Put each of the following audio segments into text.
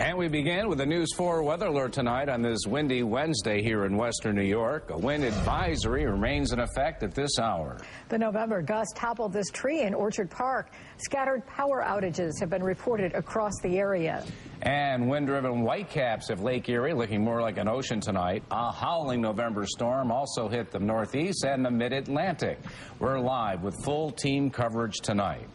And we begin with a News 4 weather alert tonight on this windy Wednesday here in western New York. A wind advisory remains in effect at this hour. The November gust toppled this tree in Orchard Park. Scattered power outages have been reported across the area. And wind-driven whitecaps of Lake Erie looking more like an ocean tonight. A howling November storm also hit the Northeast and the Mid-Atlantic. We're live with full team coverage tonight.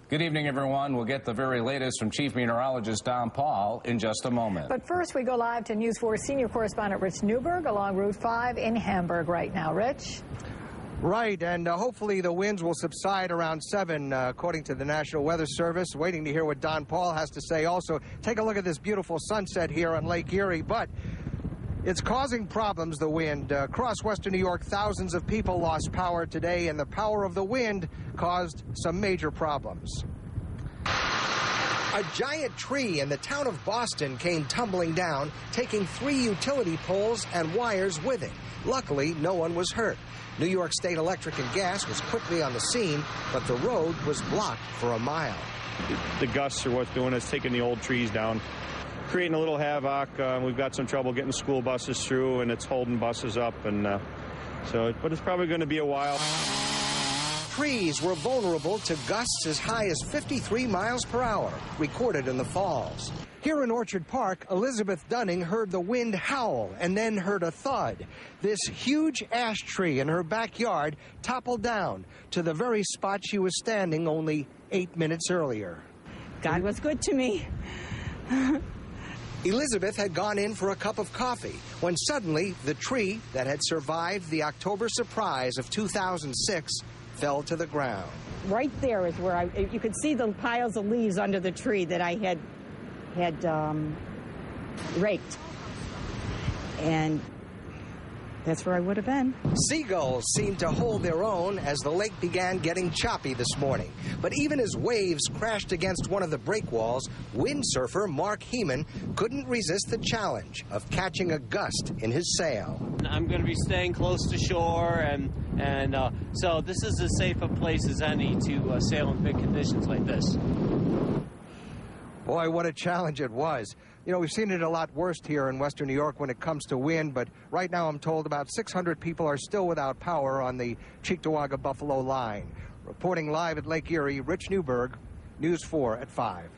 Good evening, everyone. We'll get the very latest from Chief Meteorologist Don Paul in just a moment. But first, we go live to News 4 senior correspondent Rich Newberg along Route 5 in Hamburg right now. Rich? Right, and hopefully the winds will subside around 7, according to the National Weather Service. Waiting to hear what Don Paul has to say. Also, take a look at this beautiful sunset here on Lake Erie, but it's causing problems, the wind. Across western New York, thousands of people lost power today, and the power of the wind caused some major problems. A giant tree in the town of Boston came tumbling down, taking 3 utility poles and wires with it. Luckily, no one was hurt. New York State Electric and Gas was quickly on the scene, but the road was blocked for a mile. The gusts are what's doing is taking the old trees down, creating a little havoc. We've got some trouble getting school buses through, and it's holding buses up, and but it's probably going to be a while. Trees were vulnerable to gusts as high as 53 miles per hour, recorded in the falls. Here in Orchard Park, Elizabeth Dunning heard the wind howl and then heard a thud. This huge ash tree in her backyard toppled down to the very spot she was standing only 8 minutes earlier. God was good to me. Elizabeth had gone in for a cup of coffee when suddenly the tree that had survived the October surprise of 2006 fell to the ground. Right there is where you could see the piles of leaves under the tree that I had raked. And that's where I would have been. Seagulls seemed to hold their own as the lake began getting choppy this morning. But even as waves crashed against one of the breakwalls, windsurfer Mark Heeman couldn't resist the challenge of catching a gust in his sail. I'm going to be staying close to shore, and so this is as safe a place as any to sail in big conditions like this. Boy, what a challenge it was. You know, we've seen it a lot worse here in western New York when it comes to wind, but right now I'm told about 600 people are still without power on the Cheektowaga-Buffalo line. Reporting live at Lake Erie, Rich Newberg, News 4 at 5.